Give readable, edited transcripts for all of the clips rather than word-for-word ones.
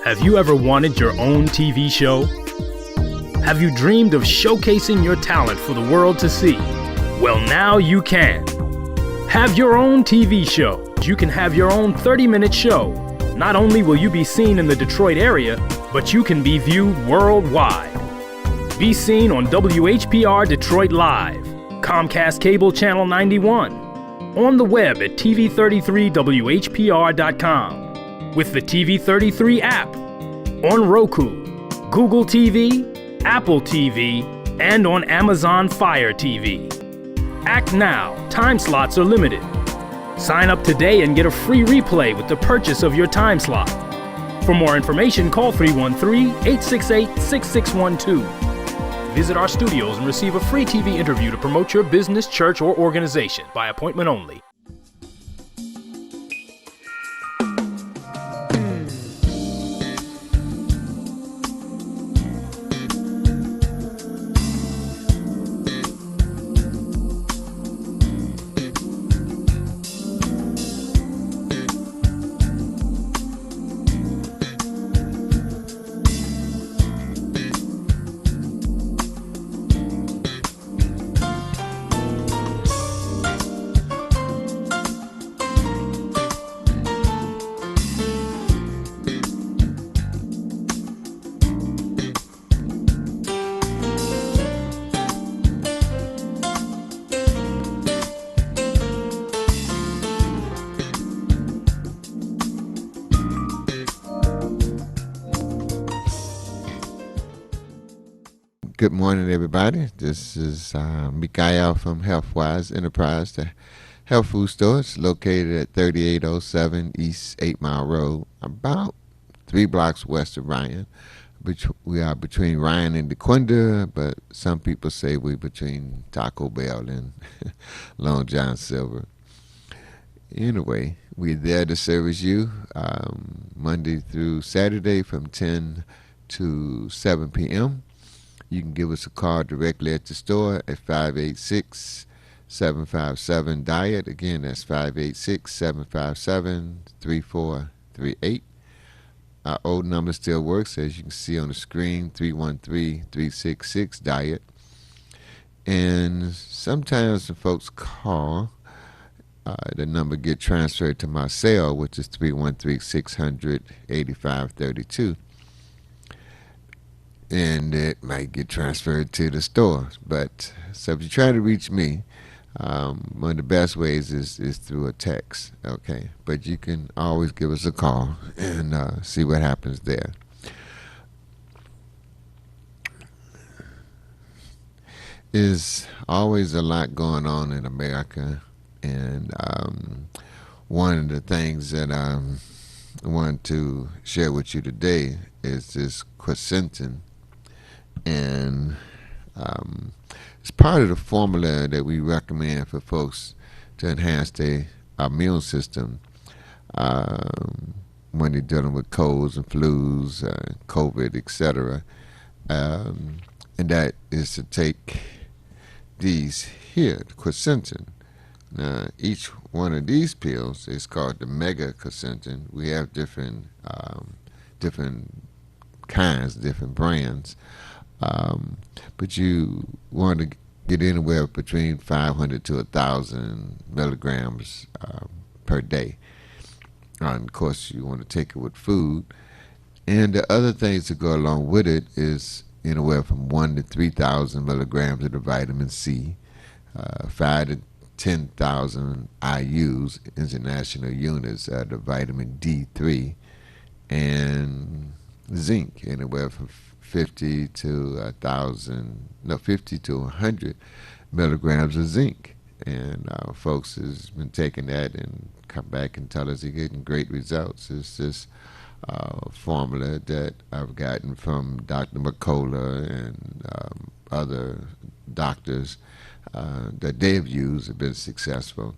Have you ever wanted your own TV show? Have you dreamed of showcasing your talent for the world to see? Well, now you can. Have your own TV show. You can have your own 30-minute show. Not only will you be seen in the Detroit area, but you can be viewed worldwide. Be seen on WHPR Detroit Live, Comcast Cable Channel 91, on the web at tv33whpr.com, with the TV33 app, on Roku, Google TV, Apple TV, and on Amazon Fire TV. Act now. Time slots are limited. Sign up today and get a free replay with the purchase of your time slot. For more information, call 313-868-6612. Visit our studios and receive a free TV interview to promote your business, church, or organization by appointment only. Good morning, everybody. This is Mikael from Healthwise Enterprise, the health food store. It's located at 3807 East 8 Mile Road, about 3 blocks west of Ryan. We are between Ryan and DeQuinda, but some people say we're between Taco Bell and Long John Silver. Anyway, we're there to service you Monday through Saturday from 10 to 7 p.m. You can give us a call directly at the store at 586-757-DIET. Again, that's 586-757-3438. Our old number still works, as you can see on the screen, 313-366-DIET. And sometimes the folks call, the number get transferred to my cell, which is 313-600-8532. And it might get transferred to the store. But so if you try to reach me, one of the best ways is through a text, okay? But you can always give us a call and see what happens there. There's always a lot going on in America, and one of the things that I want to share with you today is this quercetin. And it's part of the formula that we recommend for folks to enhance their immune system when they're dealing with colds and flus, COVID, etc. And that is to take these here, the quercetin. Now, each one of these pills is called the mega quercetin. We have different kinds, different brands. But you want to get anywhere between 500 to 1,000 milligrams per day. And of course, you want to take it with food. And the other things that go along with it is anywhere from 1 to 3,000 milligrams of the vitamin C, 5 to 10,000 IUs, international units, the vitamin D3, and zinc, anywhere from 50 to 100 milligrams of zinc. And folks has been taking that and come back and tell us they're getting great results. It's this formula that I've gotten from Dr. McCullough and other doctors that they've used have been successful.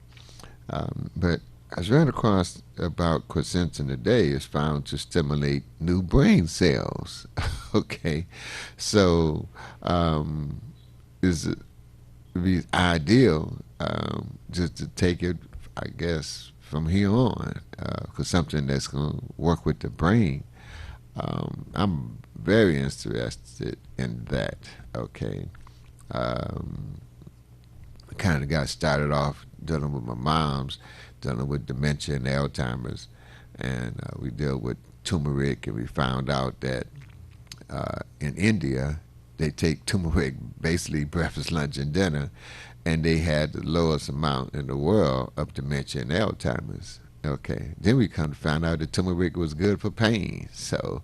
But I ran across about quercetin today is found to stimulate new brain cells. Okay, so it be ideal just to take it, I guess, from here on, because something that's going to work with the brain I'm very interested in that. Okay. Kind of got started off dealing with my mom's, dealing with dementia and Alzheimer's, and we dealt with turmeric, and we found out that in India they take turmeric basically breakfast, lunch, and dinner, and they had the lowest amount in the world of dementia and Alzheimer's. Okay, then we kind of found out that turmeric was good for pain. So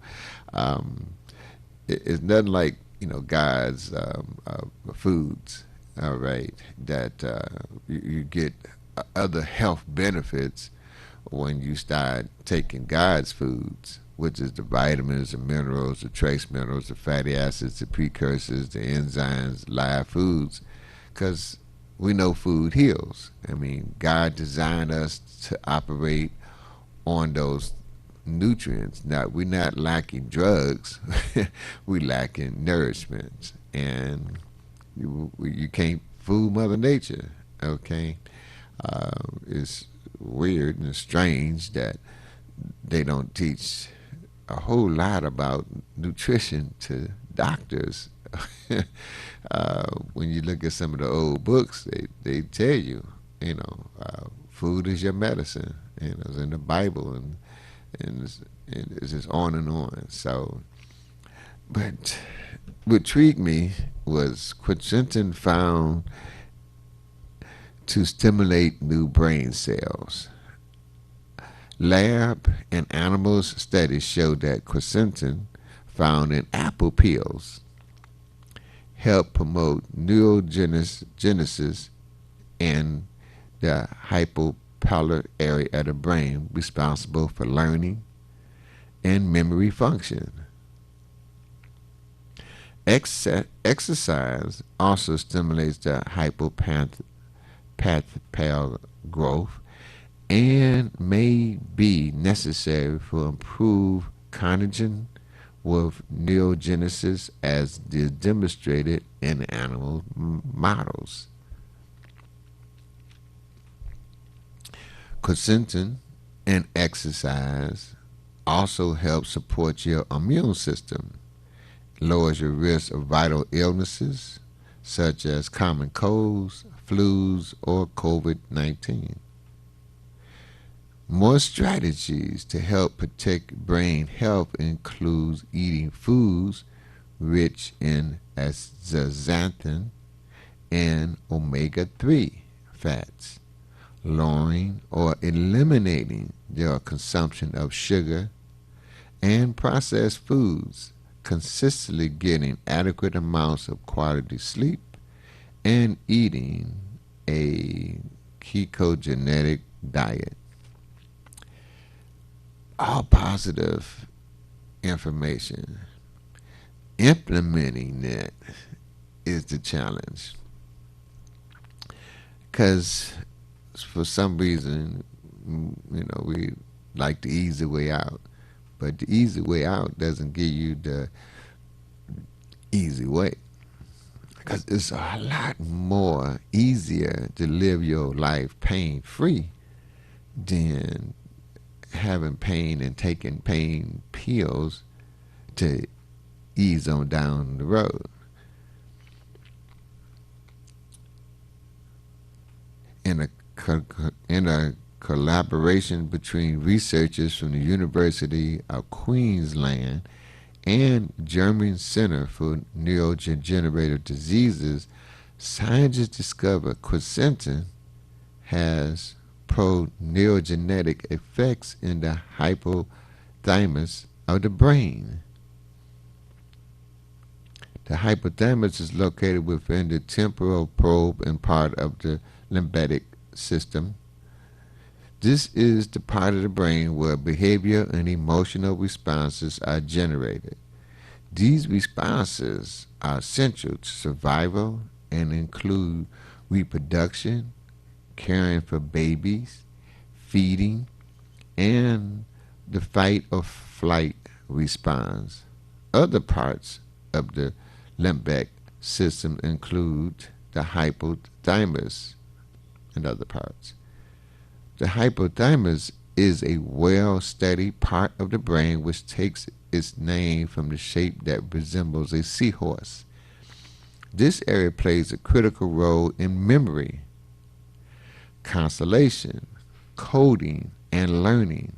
it's nothing like God's foods. All right, that you get other health benefits when you start taking God's foods, which is the vitamins, the minerals, the trace minerals, the fatty acids, the precursors, the enzymes, live foods, because we know food heals. I mean, God designed us to operate on those nutrients. Now, we're not lacking drugs, we're lacking nourishment. And you can't fool Mother Nature, okay? It's weird and strange that they don't teach a whole lot about nutrition to doctors. When you look at some of the old books, they tell you, food is your medicine. It's in the Bible, and it's just on and on. So, but what intrigued me was quercetin found to stimulate new brain cells. Lab and animals studies showed that quercetin found in apple peels help promote neurogenesis in the hypopalatal area of the brain responsible for learning and memory function. Exercise also stimulates the hypopalatal growth and may be necessary for improved cognition with neurogenesis as is demonstrated in animal models. Quercetin and exercise also help support your immune system, lowers your risk of viral illnesses such as common colds, flus, or COVID-19. More strategies to help protect brain health include eating foods rich in astaxanthin and omega-3 fats, lowering or eliminating your consumption of sugar and processed foods, consistently getting adequate amounts of quality sleep, and eating a ketogenic diet. All positive information. Implementing it is the challenge. Because for some reason, we like the easy way out. But the easy way out doesn't give you the easy way. Because it's a lot more easier to live your life pain-free than having pain and taking pain pills to ease on down the road. In a collaboration between researchers from the University of Queensland and German Center for Neurodegenerative Diseases, scientists discovered quercetin has pro-neurogenetic effects in the hypothalamus of the brain. The hypothalamus is located within the temporal lobe and part of the limbic system. This is the part of the brain where behavior and emotional responses are generated. These responses are essential to survival and include reproduction, caring for babies, feeding, and the fight or flight response. Other parts of the limbic system include the hypothalamus and other parts. The hypothalamus is a well-studied part of the brain which takes its name from the shape that resembles a seahorse. This area plays a critical role in memory, concentration, coding, and learning.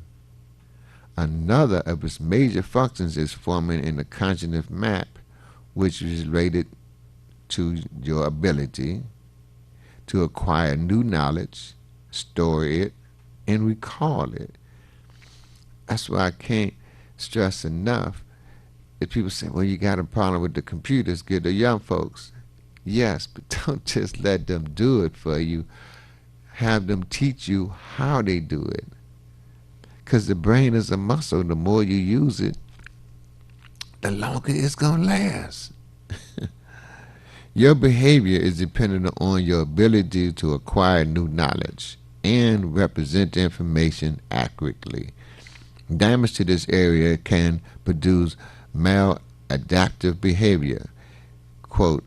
Another of its major functions is forming in the cognitive map, which is related to your ability to acquire new knowledge, store it, and recall it. That's why I can't stress enough. If people say, well, you got a problem with the computers, get the young folks. Yes, but don't just let them do it for you. Have them teach you how they do it. Because the brain is a muscle. The more you use it, the longer it's going to last. Your behavior is dependent on your ability to acquire new knowledge and represent information accurately. Damage to this area can produce maladaptive behavior. Quote,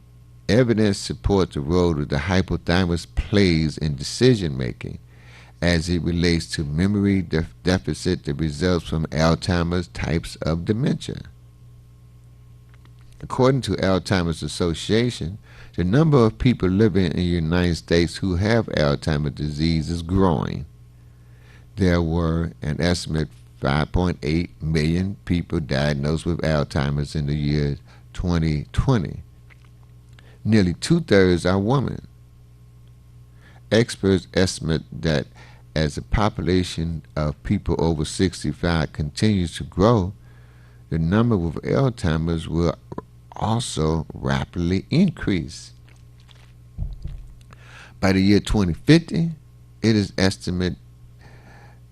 evidence supports the role that the hypothalamus plays in decision making as it relates to memory deficit that results from Alzheimer's types of dementia. According to Alzheimer's Association, the number of people living in the United States who have Alzheimer's disease is growing. There were an estimate 5.8 million people diagnosed with Alzheimer's in the year 2020. Nearly 2/3 are women. Experts estimate that as the population of people over 65 continues to grow, the number with Alzheimer's will also rapidly increase. By the year 2050, it is estimated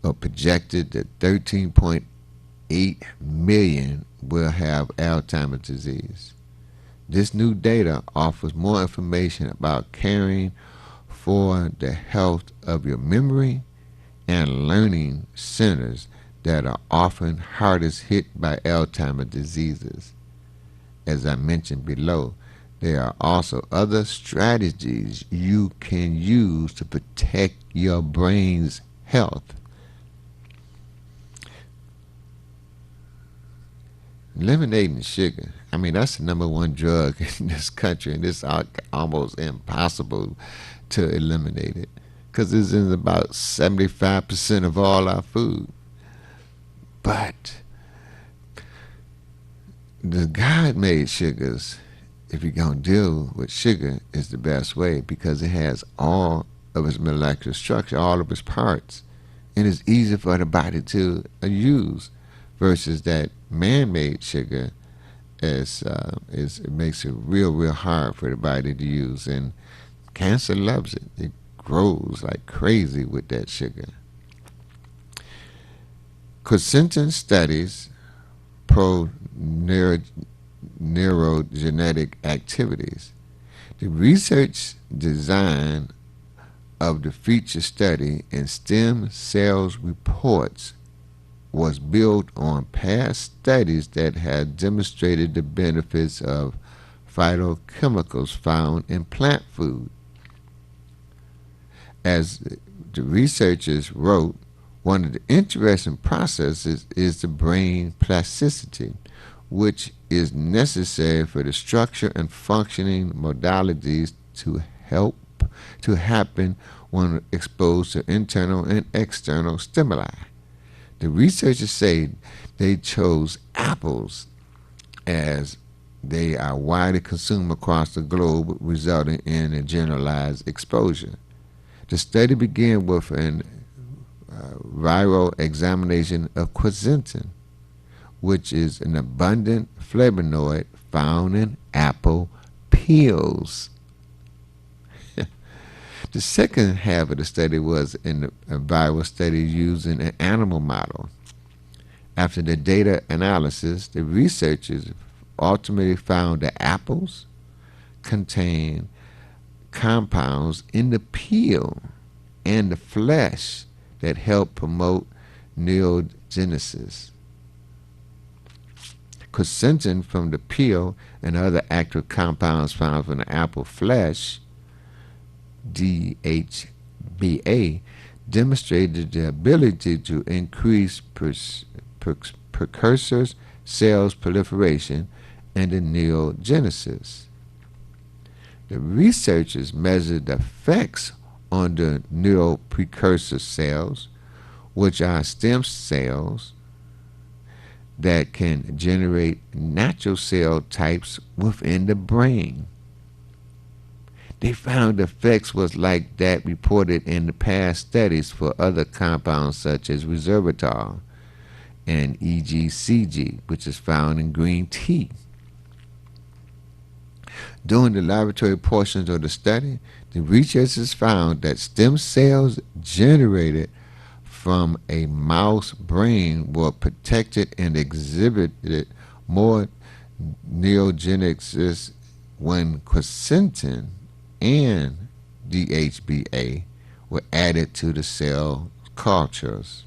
or projected that 13.8 million will have Alzheimer's disease. This new data offers more information about caring for the health of your memory and learning centers that are often hardest hit by Alzheimer's diseases. As I mentioned below, there are also other strategies you can use to protect your brain's health. Eliminating sugar, I mean, that's the number one drug in this country, and it's almost impossible to eliminate it because it's in about 75% of all our food. But the God-made sugars, if you're going to deal with sugar, is the best way because it has all of its molecular structure, all of its parts, and it's easy for the body to use versus that man-made sugar it makes it real hard for the body to use, and cancer loves it. It grows like crazy with that sugar. Quercetin studies neurogenetic activities. The research design of the feature study in stem cells reports was built on past studies that had demonstrated the benefits of phytochemicals found in plant food. As the researchers wrote, one of the interesting processes is the brain plasticity, which is necessary for the structure and functioning modalities to happen when exposed to internal and external stimuli. The researchers say they chose apples as they are widely consumed across the globe, resulting in a generalized exposure. The study began with an viral examination of quercetin, which is an abundant flavonoid found in apple peels. The second half of the study was in a viral study using an animal model. After the data analysis, the researchers ultimately found that apples contain compounds in the peel and the flesh that help promote neurogenesis. Quercetin from the peel and other active compounds found from the apple flesh, DHBA, demonstrated the ability to increase precursors cells proliferation, and the neurogenesis. The researchers measured the effects on the neural precursor cells, which are stem cells that can generate natural cell types within the brain. They found the effects was like that reported in the past studies for other compounds such as resveratrol and EGCG, which is found in green tea. During the laboratory portions of the study, the researchers found that stem cells generated from a mouse brain were protected and exhibited more neurogenesis when quercetin and DHBA were added to the cell cultures.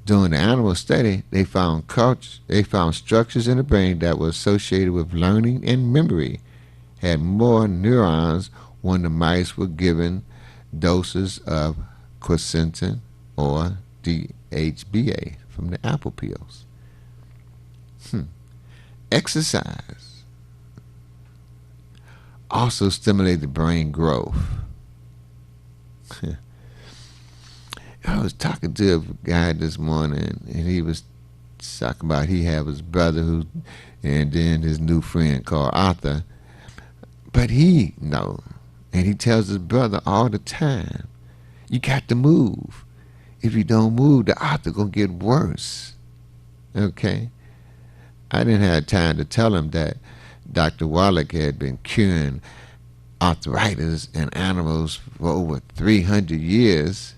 During the animal study, they found structures in the brain that were associated with learning and memory had more neurons when the mice were given doses of quercetin or DHBA from the apple peels. Exercise also stimulates the brain growth. I was talking to a guy this morning, and he was talking about he had his brother and then his new friend called Arthur. But he knows, and he tells his brother all the time, you got to move. If you don't move, the Arthur gonna get worse. Okay? I didn't have time to tell him that Dr. Wallach had been curing arthritis in animals for over 300 years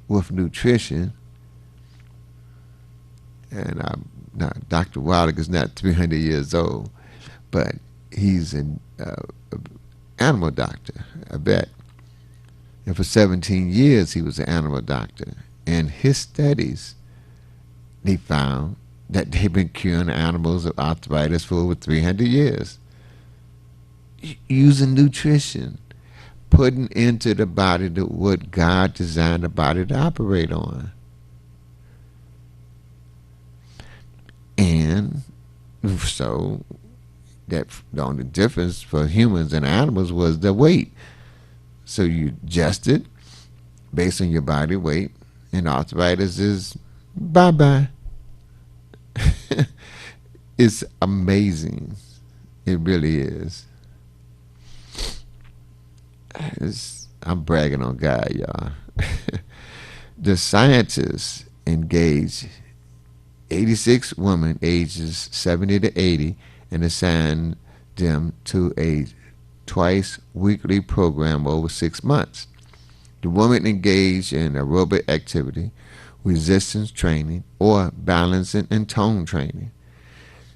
with nutrition. And now Dr. Wallach is not 300 years old, but he's an animal doctor, I bet. And for 17 years he was an animal doctor. And his studies, they found that they've been curing animals of arthritis for over 300 years. Using nutrition, putting into the body what God designed the body to operate on. And so that the only difference for humans and animals was the weight. So you adjust it based on your body weight, and arthritis is bye-bye. It's amazing. It really is. I'm bragging on God, y'all. The scientists engaged 86 women ages 70 to 80 and assigned them to a twice weekly program over 6 months. The women engaged in aerobic activity, resistance training, or balancing and tone training.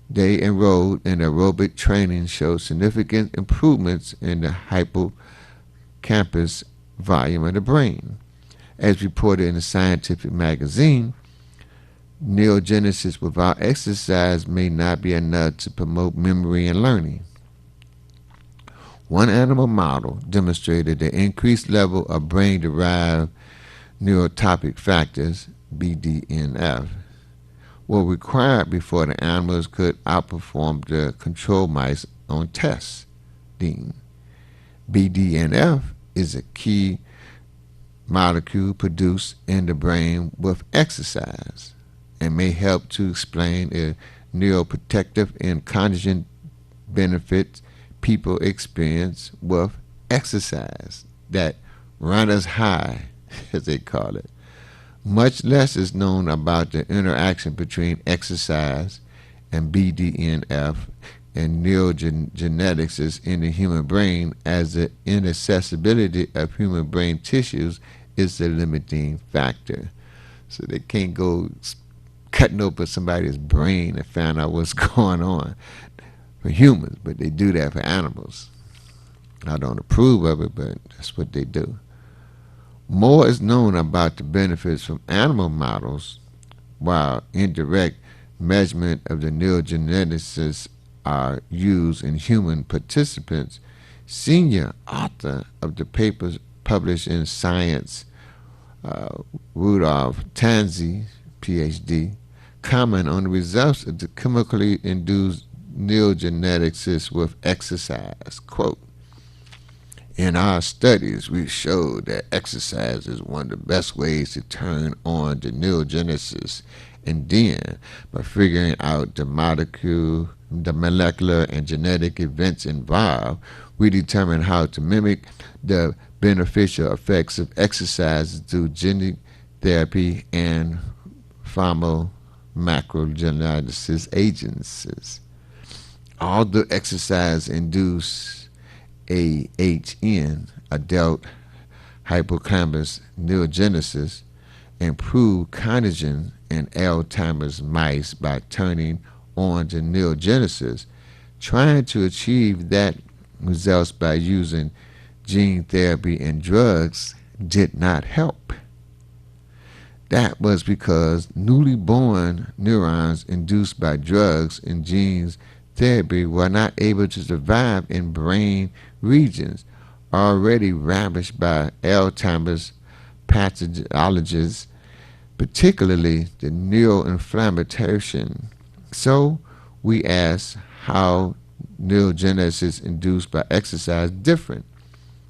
They enrolled in aerobic training showed significant improvements in the hippocampus volume of the brain. As reported in a scientific magazine, neurogenesis without exercise may not be enough to promote memory and learning. One animal model demonstrated the increased level of brain-derived neurotropic factors, BDNF, were required before the animals could outperform the control mice on testing. BDNF is a key molecule produced in the brain with exercise and may help to explain the neuroprotective and cognitive benefits people experience with exercise, that runner's high, as they call it. Much less is known about the interaction between exercise and BDNF and neurogenetics in the human brain, as the inaccessibility of human brain tissues is the limiting factor. So they can't go cutting open somebody's brain and find out what's going on for humans, but they do that for animals. I don't approve of it, but that's what they do. More is known about the benefits from animal models, while indirect measurement of the neurogeneticists are used in human participants. Senior author of the papers published in Science, Rudolph Tanzi, PhD, comment on the results of the chemically induced neurogenesis with exercise. Quote, in our studies, we showed that exercise is one of the best ways to turn on the neurogenesis, and then, by figuring out the molecular and genetic events involved, we determined how to mimic the beneficial effects of exercise through gene therapy and pharmacogenosis agents. Although exercise induces AHN, adult hippocampus neurogenesis, improve cognition in Alzheimer's mice by turning on the neurogenesis, trying to achieve that results by using gene therapy and drugs did not help. That was because newly born neurons induced by drugs and gene therapy were not able to survive in brain regions already ravaged by Alzheimer's pathologies, particularly the neuroinflammation. So we asked how neurogenesis induced by exercise different.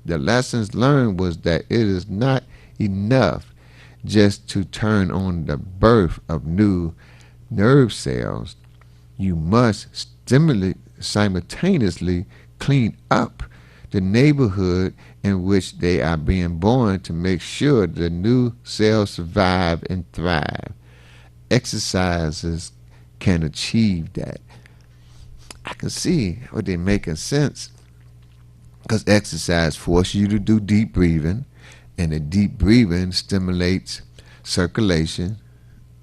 The lessons learned was that it is not enough just to turn on the birth of new nerve cells. You must simultaneously clean up the neighborhood in which they are being born to make sure the new cells survive and thrive. Exercises can achieve that. I can see what they're making sense, because exercise forces you to do deep breathing, and the deep breathing stimulates circulation,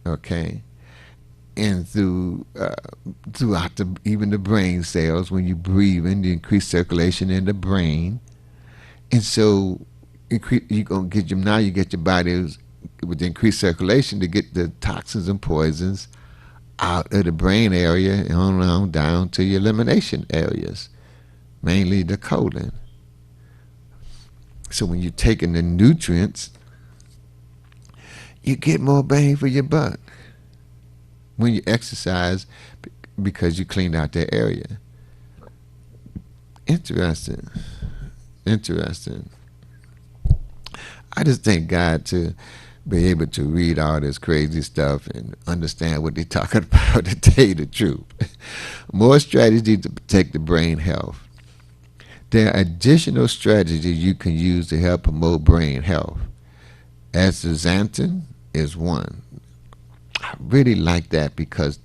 okay, and throughout even the brain cells. When you breathe in, you increase circulation in the brain, and so you're gonna get now you get your body with increased circulation to get the toxins and poisons out of the brain area and on down to your elimination areas, mainly the colon. So when you're taking the nutrients, you get more bang for your buck when you exercise, because you cleaned out that area. Interesting. I just thank God to be able to read all this crazy stuff and understand what they're talking about, to tell you the truth. More strategies to protect the brain health. There are additional strategies you can use to help promote brain health. Astaxanthin is one. I really like that because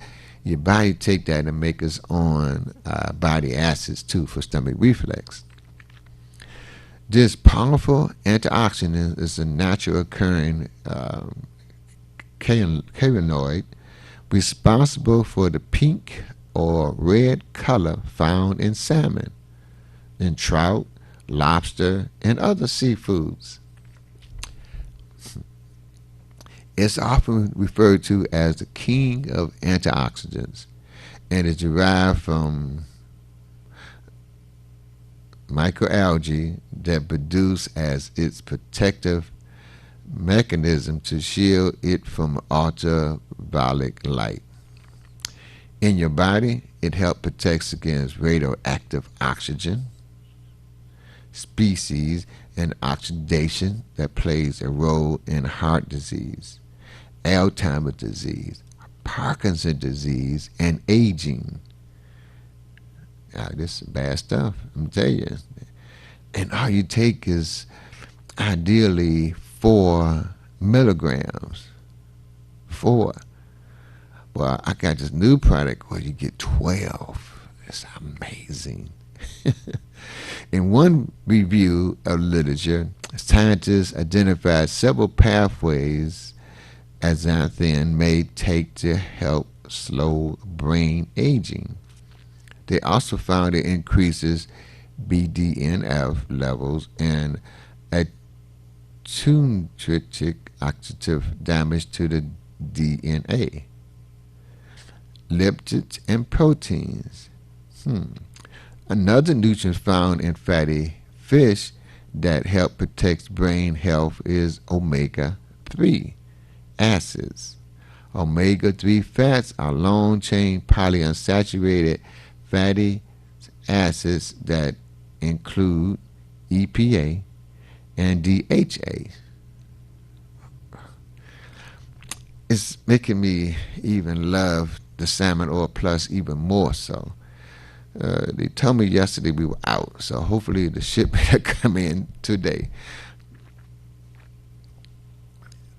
your body take that and make its own body acids too for stomach reflux. This powerful antioxidant is a natural occurring carotenoid responsible for the pink or red color found in salmon, in trout, lobster, and other seafoods. It's often referred to as the king of antioxidants, and is derived from microalgae that produce as its protective mechanism to shield it from ultraviolet light. In your body, it helps protect against radioactive oxygen species and oxidation that plays a role in heart disease, Alzheimer's disease, Parkinson's disease, and aging. This is bad stuff, I'm telling you. And all you take is ideally 4 milligrams. 4. Well, I got this new product where you get 12. It's amazing. In one review of literature, scientists identified several pathways astaxanthin may take to help slow brain aging. They also found it increases BDNF levels and attenuates oxidative damage to the DNA, lipids, and proteins. Another nutrient found in fatty fish that help protect brain health is omega-3 acids. Omega-3 fats are long-chain polyunsaturated fatty acids that include EPA and DHA. It's making me even love the Salmon Oil Plus even more so. They told me yesterday we were out, so hopefully the shipment will come in today.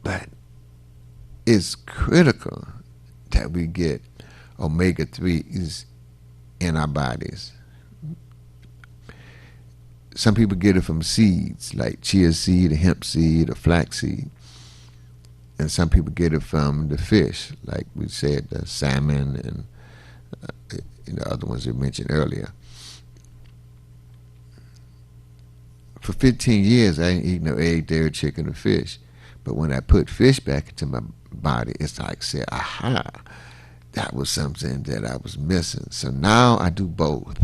But it's critical that we get omega-3s in our bodies. Some people get it from seeds like chia seed, or hemp seed, or flax seed. And some people get it from the fish, like we said, the salmon and the other ones we mentioned earlier. For 15 years, I ain't eaten no egg, dairy, chicken, or fish. But when I put fish back into my body, it's like, say, aha, that was something that I was missing. So now I do both.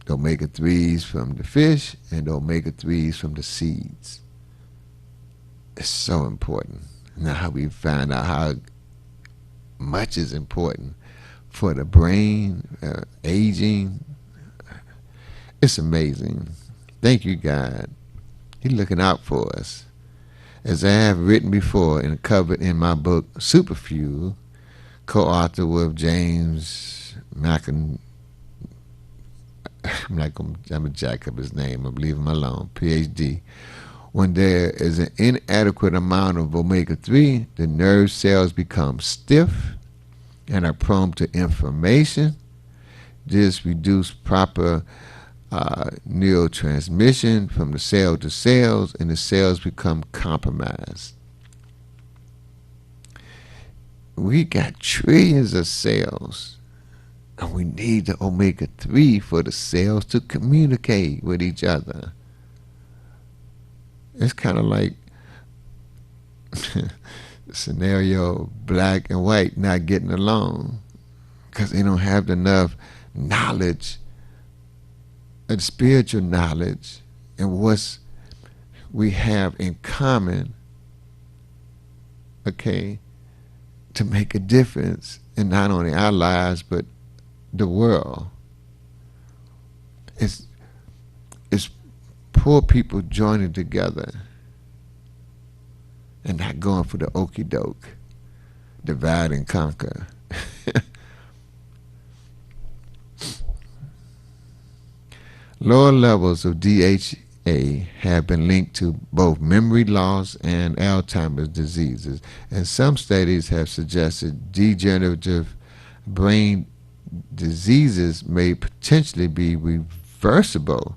The omega-3s from the fish and the omega-3s from the seeds. It's so important. Now we find out how much is important for the brain, aging. It's amazing. Thank you, God. He's looking out for us. As I have written before and covered in my book, Superfuel, co-author with James Mackin. I'm going to jack up his name. I'm leave him alone. PhD. When there is an inadequate amount of omega-3, the nerve cells become stiff and are prone to inflammation. This reduces proper neurotransmission from the cell to cells, and the cells become compromised. We got trillions of cells, and we need the omega-3 for the cells to communicate with each other. It's kind of like the scenario of black and white not getting along because they don't have enough knowledge, spiritual knowledge, and what we have in common, okay, to make a difference in not only our lives but the world. It's poor people joining together and not going for the okie doke, divide and conquer. Lower levels of DHA have been linked to both memory loss and Alzheimer's diseases, and some studies have suggested degenerative brain diseases may potentially be reversible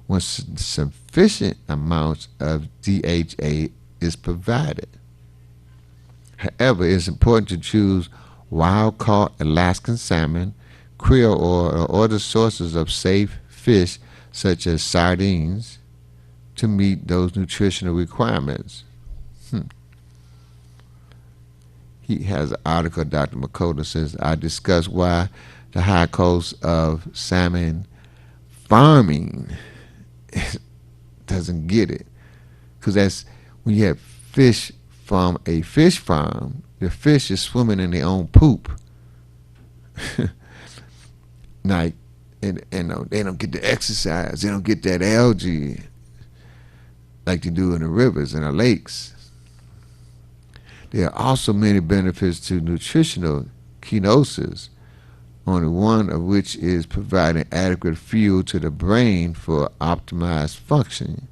when sufficient amounts of DHA is provided. However, it's important to choose wild-caught Alaskan salmon, krill oil, or other sources of safe fish such as sardines to meet those nutritional requirements. He has an article, Dr. Makota says, I discuss why the high cost of salmon farming doesn't get it. Because that's when you have fish from a fish farm, the fish is swimming in their own poop. Like, and they don't get the exercise, they don't get that algae like they do in the rivers and the lakes. There are also many benefits to nutritional ketosis, only one of which is providing adequate fuel to the brain for optimized functioning.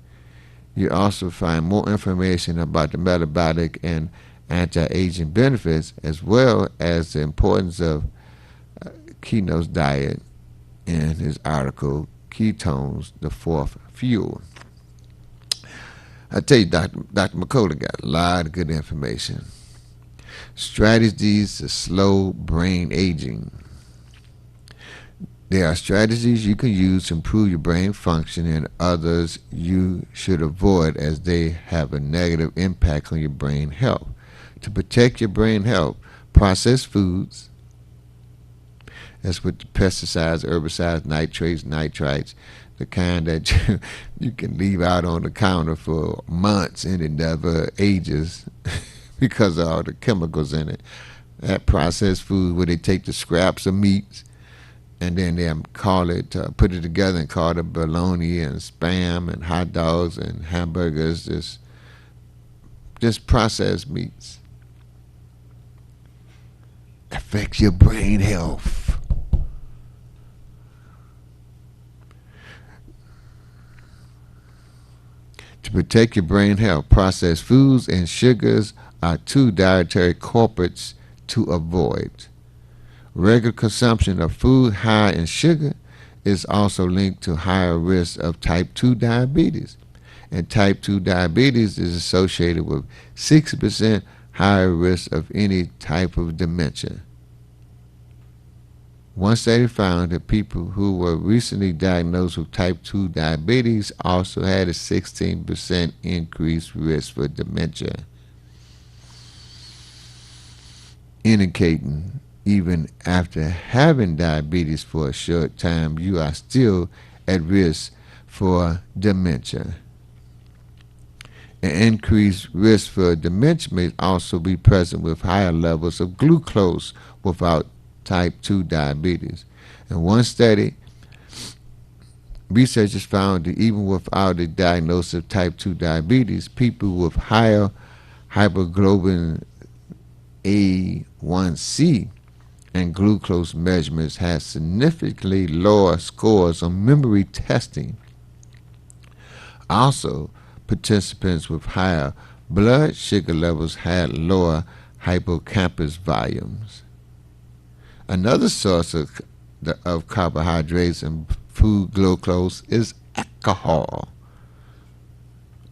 You also find more information about the metabolic and anti-aging benefits, as well as the importance of ketones diet in his article, Ketones, the Fourth Fuel. I tell you, Dr. Makota got a lot of good information. Strategies to slow brain aging. There are strategies you can use to improve your brain function, and others you should avoid as they have a negative impact on your brain health. To protect your brain health, processed foods, that's with the pesticides, herbicides, nitrates, nitrites, the kind that you can leave out on the counter for months and it never ages. because of all the chemicals in it. That processed food where they take the scraps of meats and then they call it, put it together and call it bologna and spam and hot dogs and hamburgers, just processed meats. Affects your brain health. To protect your brain health, processed foods and sugars are two dietary culprits to avoid. Regular consumption of food high in sugar is also linked to higher risk of type 2 diabetes. And type 2 diabetes is associated with 60% higher risk of any type of dementia. One study found that people who were recently diagnosed with type 2 diabetes also had a 16% increased risk for dementia, indicating even after having diabetes for a short time, you are still at risk for dementia. An increased risk for dementia may also be present with higher levels of glucose without type 2 diabetes. In one study, researchers found that even without a diagnosis of type 2 diabetes, people with higher hemoglobin A1C and glucose measurements had significantly lower scores on memory testing. Also, participants with higher blood sugar levels had lower hippocampus volumes. Another source of carbohydrates and food glucose is alcohol.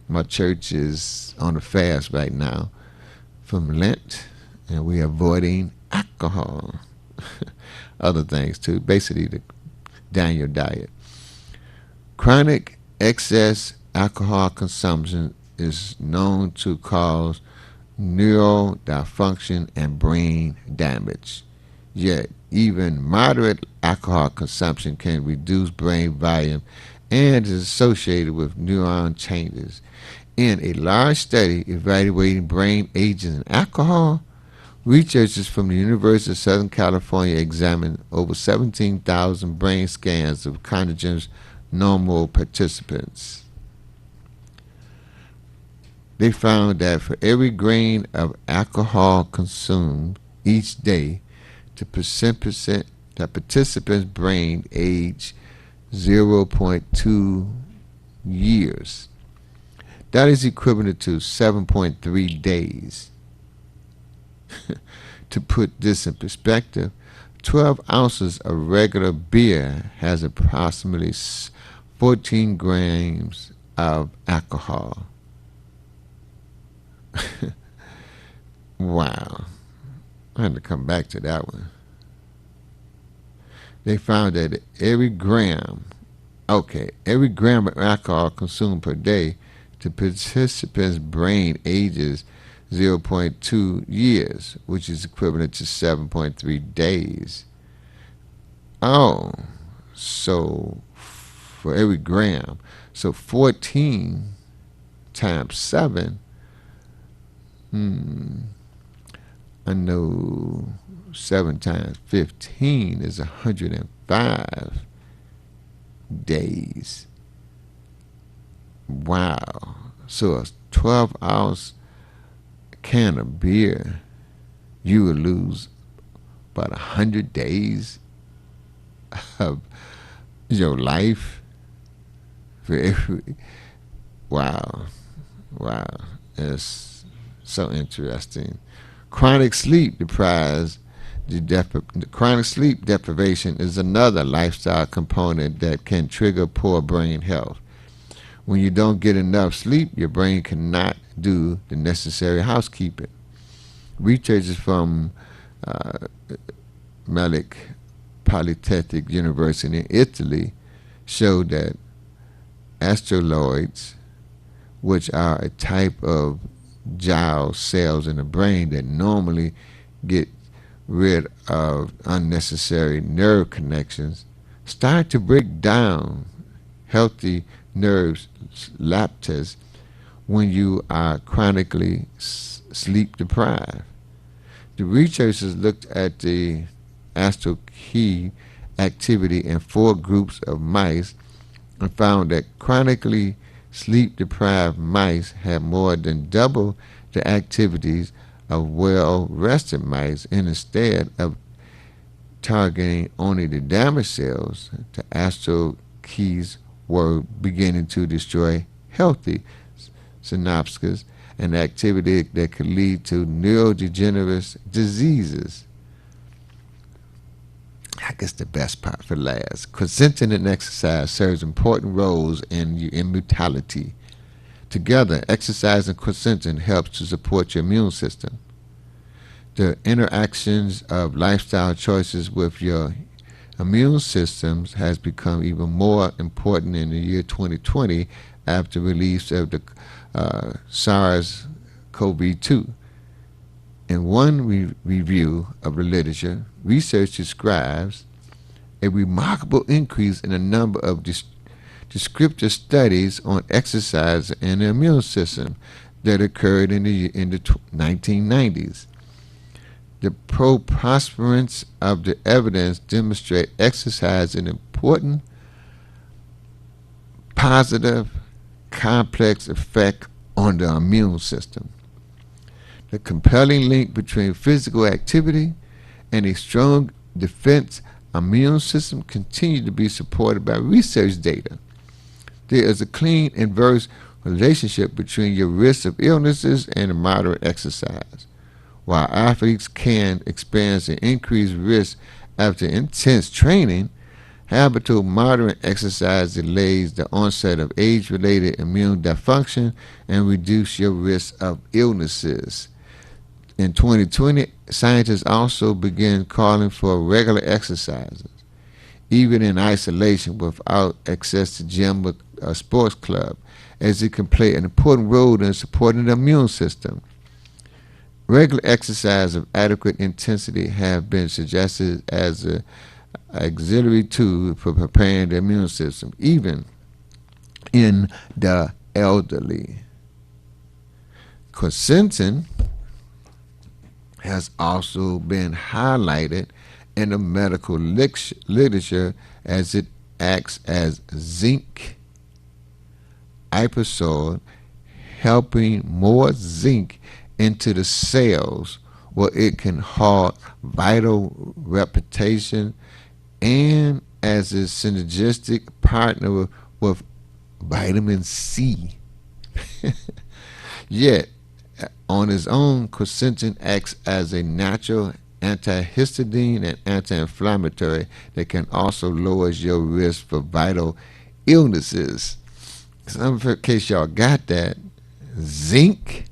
My church is on a fast right now from Lent, and we're avoiding alcohol. Other things too, basically to down your diet. Chronic excess alcohol consumption is known to cause neural dysfunction and brain damage. Yet, even moderate alcohol consumption can reduce brain volume and is associated with neuron changes. In a large study evaluating brain aging and alcohol, researchers from the University of Southern California examined over 17,000 brain scans of cognitive normal participants. They found that for every grain of alcohol consumed each day, the participant's brain aged 0.2 years. That is equivalent to 7.3 days. To put this in perspective, 12 ounces of regular beer has approximately 14 grams of alcohol. Wow. I had to come back to that one. They found that every gram of alcohol consumed per day, the participant's brain ages 0.2 years, which is equivalent to 7.3 days. Oh, so for every gram, so 14 times 7, I know 7 times 15 is 105 days. Wow. So a 12-ounce can of beer, you would lose about 100 days of your life for every. Wow. It's so interesting. Chronic sleep deprivation is another lifestyle component that can trigger poor brain health. When you don't get enough sleep, your brain cannot do the necessary housekeeping. Researchers from Malik Polytechnic University in Italy showed that asteroids, which are a type of glial cells in the brain that normally get rid of unnecessary nerve connections, start to break down healthy nerve synapses when you are chronically sleep deprived. The researchers looked at the astrocyte activity in 4 groups of mice and found that chronically sleep-deprived mice had more than double the activities of well-rested mice, and instead of targeting only the damaged cells, the astrocytes were beginning to destroy healthy synapses, an activity that could lead to neurodegenerative diseases. I guess the best part for last. Consenting and exercise serves important roles in your immortality. Together, exercise and consenting helps to support your immune system. The interactions of lifestyle choices with your immune systems has become even more important in the year 2020 after the release of the SARS-CoV-2. In one review of the literature, research describes a remarkable increase in the number of descriptive studies on exercise and the immune system that occurred in the 1990s. The preponderance of the evidence demonstrate exercise an important, positive, complex effect on the immune system. The compelling link between physical activity and a strong defense immune system continue to be supported by research data. There is a clean inverse relationship between your risk of illnesses and moderate exercise. While athletes can experience an increased risk after intense training, habitual moderate exercise delays the onset of age-related immune dysfunction and reduce your risk of illnesses. In 2020, scientists also began calling for regular exercises, even in isolation without access to gym or sports club, as it can play an important role in supporting the immune system. Regular exercise of adequate intensity have been suggested as an auxiliary tool for preparing the immune system, even in the elderly. Quercetin has also been highlighted in the medical literature as it acts as zinc aerosol, helping more zinc into the cells where it can halt vital repetition, and as a synergistic partner with vitamin C. Yet, on its own, quercetin acts as a natural antihistamine and anti-inflammatory that can also lower your risk for vital illnesses. So in case y'all got that, zinc,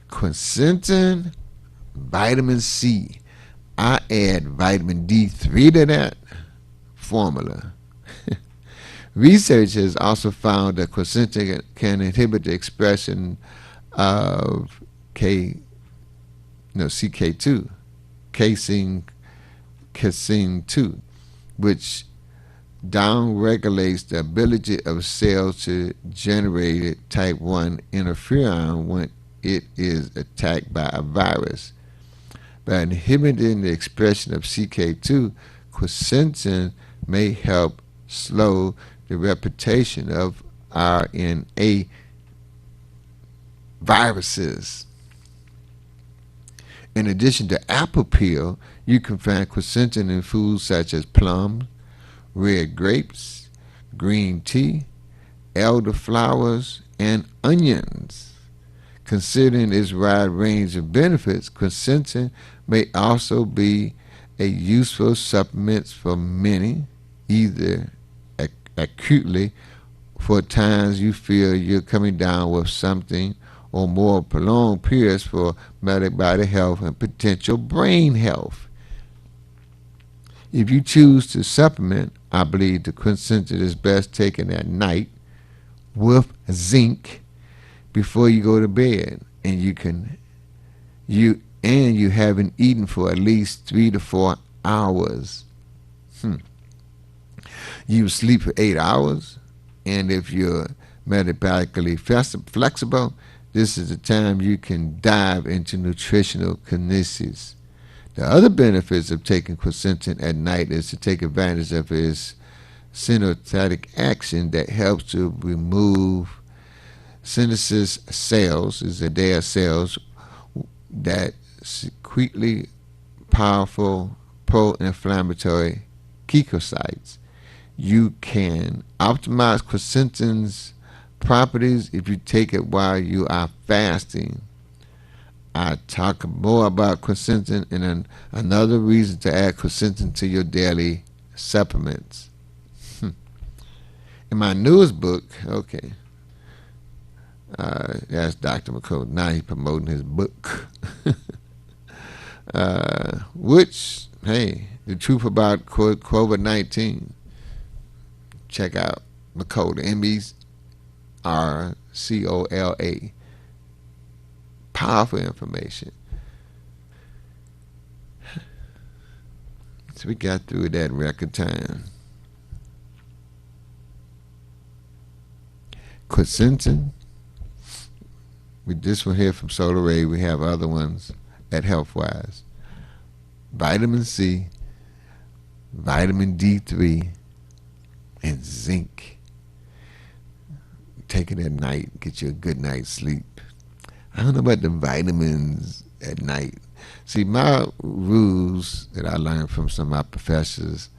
quercetin, vitamin C. I add vitamin D3 to that formula. Research has also found that quercetin can inhibit the expression of CK2, casein 2, which downregulates the ability of cells to generate type 1 interferon when it is attacked by a virus. By inhibiting the expression of CK2, quercetin may help slow the replication of RNA viruses. In addition to apple peel, you can find quercetin in foods such as plums, red grapes, green tea, elderflowers, and onions. Considering its wide range of benefits, quercetin may also be a useful supplement for many, either acutely for times you feel you're coming down with something, or more prolonged periods for metabolic body health and potential brain health. If you choose to supplement, I believe the quercetin is best taken at night with zinc before you go to bed, and you haven't eaten for at least 3 to 4 hours. You sleep for 8 hours, and if you're metabolically flexible, This is the time you can dive into nutritional kinesis. The other benefits of taking quercetin at night is to take advantage of its synesthetic action that helps to remove synthesis cells, is that they are cells that secretly powerful pro-inflammatory ketocytes. You can optimize quercetin's properties if you take it while you are fasting. I talk more about quercetin and another reason to add quercetin to your daily supplements. In my newest book, okay, that's Dr. McCullough. Now he's promoting his book, which, hey, the truth about COVID-19. Check out McCullough, MERCOLA. Powerful information. So we got through that in record time. Quercetin. With this one here from Solar Ray, we have other ones at Healthwise. Vitamin C, vitamin D3, and zinc. Take it at night, get you a good night's sleep. I don't know about the vitamins at night. See, my rules that I learned from some of my professors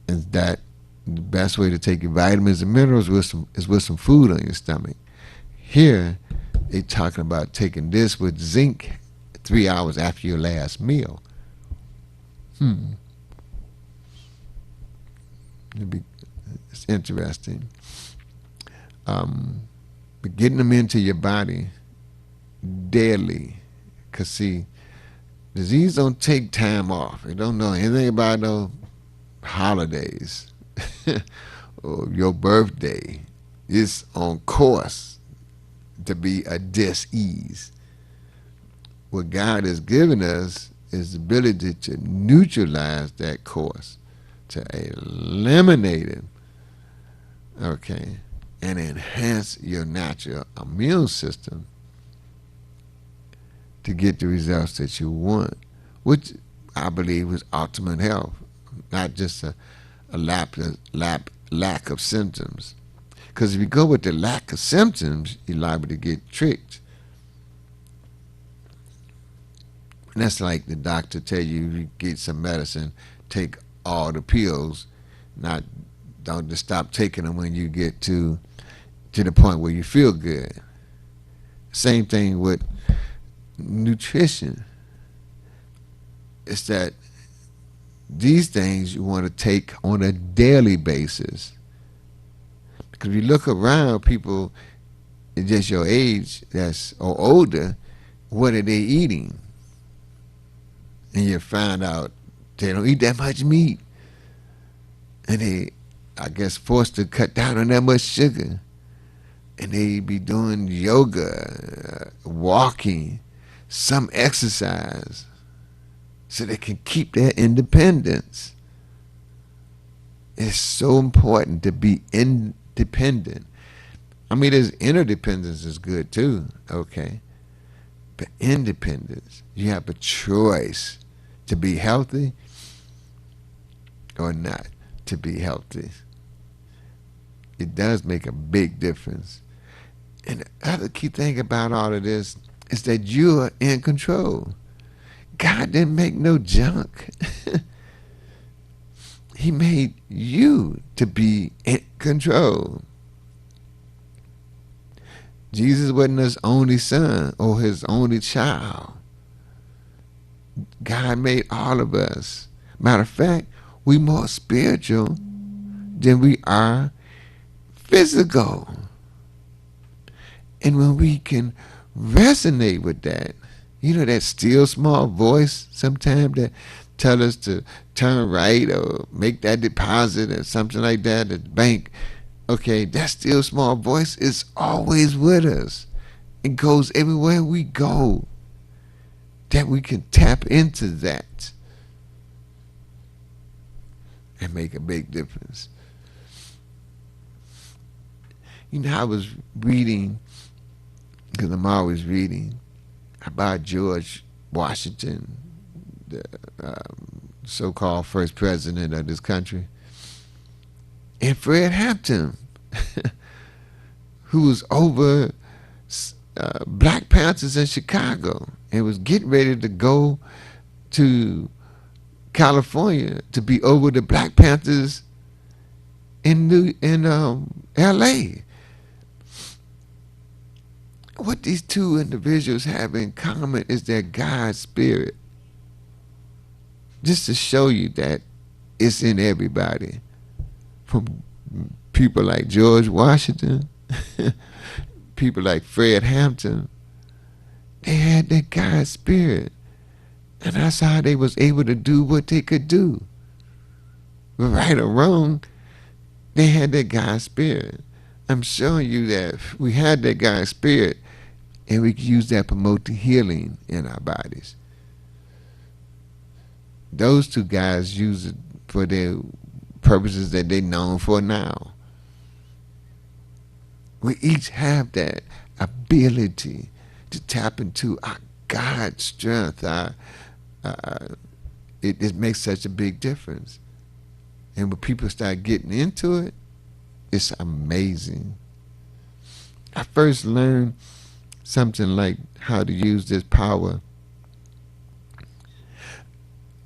is that the best way to take your vitamins and minerals is with some food on your stomach. Here, they talking about taking this with zinc 3 hours after your last meal. It's interesting. But getting them into your body daily, because see, disease don't take time off. It don't know anything about no holidays or your birthday. It's on course to be a dis-ease. What God has given us is the ability to neutralize that course, to eliminate it, okay, and enhance your natural immune system to get the results that you want, which I believe is ultimate health, not just a lack of symptoms. Because if you go with the lack of symptoms, you're liable to get tricked. And that's like the doctor tell you get some medicine, take all the pills, don't just stop taking them when you get to the point where you feel good. Same thing with nutrition. It's that these things you want to take on a daily basis. Because if you look around, people just your age or older, what are they eating? And you find out they don't eat that much meat. And they, I guess, forced to cut down on that much sugar. And they be doing yoga, walking, some exercise, so they can keep their independence. It's so important to be independent. I mean, there's interdependence is good too, okay? But independence, you have a choice to be healthy or not to be healthy. It does make a big difference. And the other key thing about all of this is that you are in control. God didn't make no junk. He made you to be in control. Jesus wasn't his only son or his only child. God made all of us. Matter of fact, we more spiritual than we are physical. And when we can resonate with that, you know, that still small voice sometimes that tell us to turn right or make that deposit or something like that at the bank. Okay, that still small voice is always with us. It goes everywhere we go. That we can tap into that and make a big difference. You know, I was reading because I'm always reading about George Washington, the so-called first president of this country, and Fred Hampton, who was over Black Panthers in Chicago and was getting ready to go to California to be over the Black Panthers in L.A. What these two individuals have in common is their God spirit. Just to show you that it's in everybody. From people like George Washington, people like Fred Hampton, they had that God spirit. And that's how they was able to do what they could do. Right or wrong, they had that God spirit. I'm showing you that we had that God spirit, and we can use that to promote the healing in our bodies. Those two guys use it for their purposes that they're known for now. We each have that ability to tap into our God strength. It makes such a big difference. And when people start getting into it, it's amazing. I first learned something like how to use this power.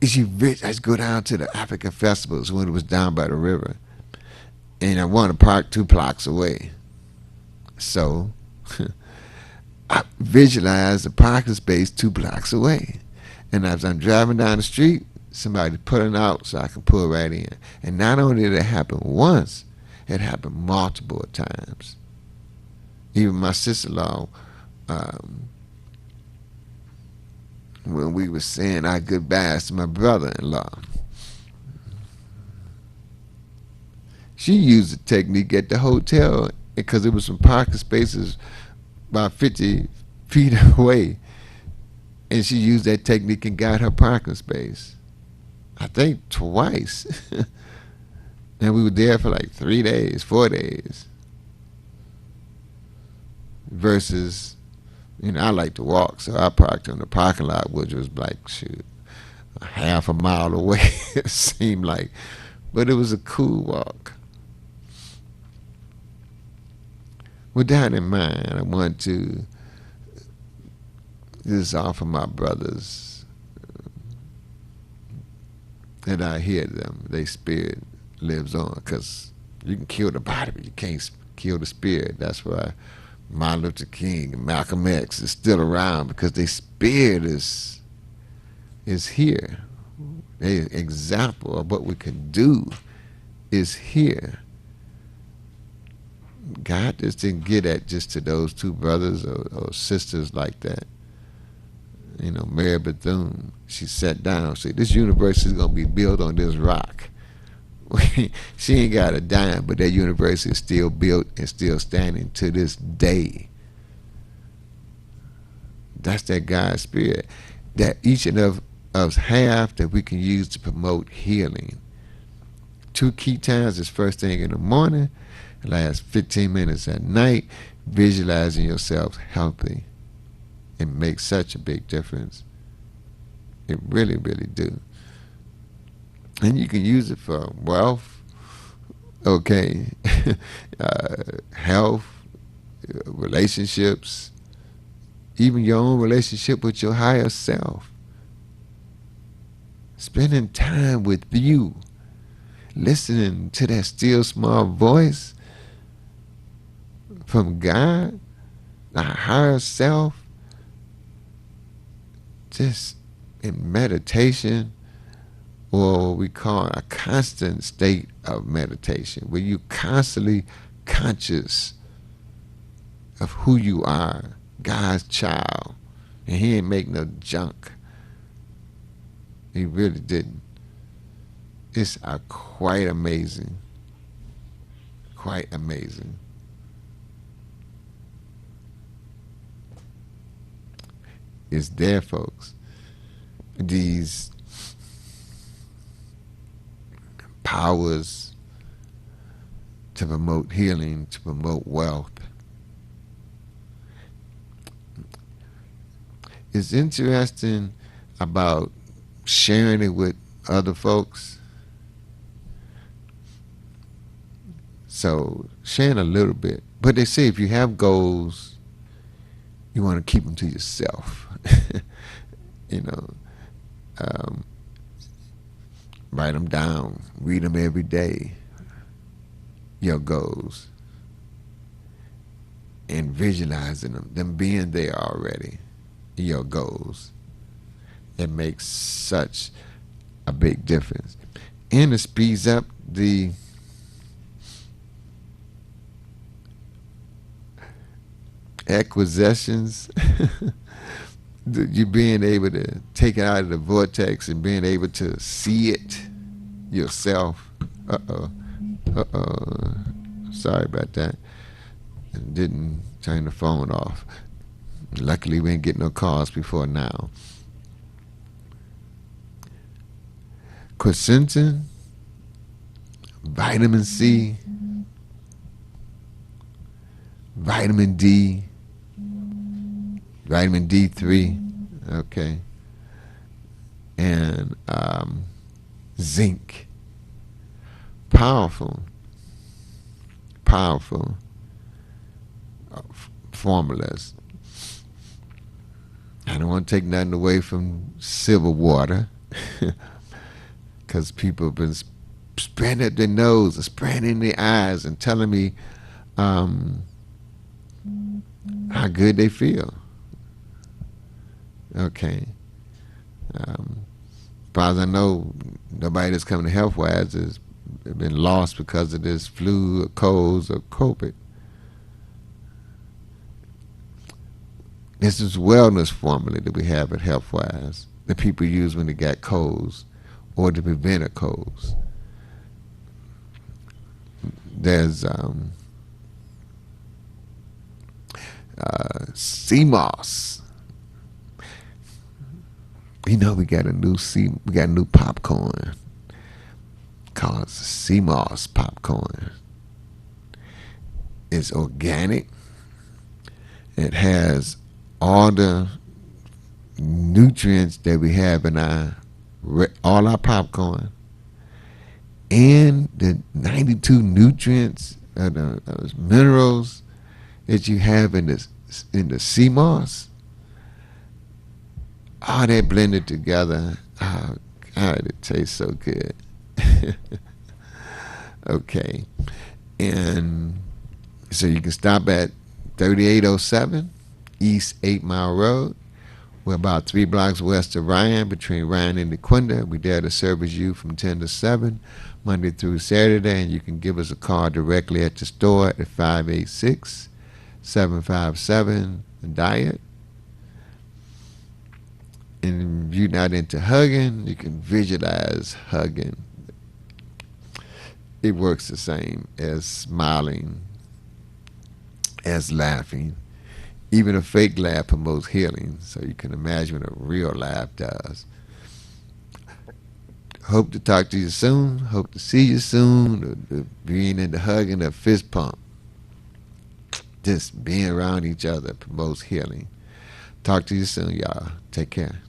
I used to go down to the African festivals when it was down by the river. And I wanted to park 2 blocks away. So I visualized the parking space 2 blocks away. And as I'm driving down the street, somebody pulling out so I can pull right in. And not only did it happen once, it happened multiple times. Even my sister-in-law, when we were saying our goodbyes to my brother-in-law, she used the technique at the hotel because it was some parking spaces about 50 feet away, and she used that technique and got her parking space. I think twice. And we were there for like 3 days, 4 days. Versus, I like to walk, so I parked on the parking lot, which was like, a half a mile away, it seemed like. But it was a cool walk. With that in mind, I want to just offer my brothers that I hear them, their spirit lives on, because you can kill the body, but you can't kill the spirit. That's why Martin Luther King and Malcolm X is still around, because their spirit is here. Their example of what we can do is here. God just didn't get at just to those 2 brothers or sisters like that. Mary Bethune, she sat down and said, this university is going to be built on this rock. She ain't got a dime, but that university is still built and still standing to this day. That's that God spirit that each of us have, that we can use to promote healing. 2 key times is first thing in the morning, last 15 minutes at night, visualizing yourself healthy. It makes such a big difference. It really, really do. And you can use it for wealth, health, relationships, even your own relationship with your higher self. Spending time with you, listening to that still small voice from God, our higher self, just in meditation, or what we call a constant state of meditation, where you constantly conscious of who you are, God's child. And he ain't make no junk. He really didn't. It's quite amazing. Quite amazing. It's there, folks. These powers to promote healing, to promote wealth. it's interesting about sharing it with other folks. So sharing a little bit. But they say if you have goals, you want to keep them to yourself. you know, um, write them down, read them every day, your goals, and visualizing them being there already, your goals. It makes such a big difference. And it speeds up the acquisitions. You being able to take it out of the vortex and being able to see it yourself. Sorry about that. Didn't turn the phone off. Luckily we ain't getting no calls before now. Quercetin, vitamin C, vitamin D, vitamin D3, okay, and zinc. Powerful formulas. I don't want to take nothing away from silver water, because people have been spraying up their nose and spraying in their eyes and telling me how good they feel. Okay. As far as I know, nobody that's coming to Healthwise has been lost because of this flu or colds or COVID. This is wellness formula that we have at Healthwise that people use when they got colds or to prevent a colds. There's sea moss. We got a new popcorn called sea moss popcorn. It's organic. It has all the nutrients that we have in all our popcorn, and the 92 nutrients, those minerals that you have in the sea moss. All that blended together. Oh God, it tastes so good. Okay, and so you can stop at 3807 East 8 Mile Road. We're about 3 blocks west of Ryan, between Ryan and Dequindre. We're there to service you from 10 to 7, Monday through Saturday, and you can give us a call directly at the store at 586-757-DIET. And if you're not into hugging, you can visualize hugging. It works the same as smiling, as laughing. Even a fake laugh promotes healing, so you can imagine what a real laugh does. Hope to talk to you soon. Hope to see you soon. The being into hugging, a fist pump. Just being around each other promotes healing. Talk to you soon, y'all. Take care.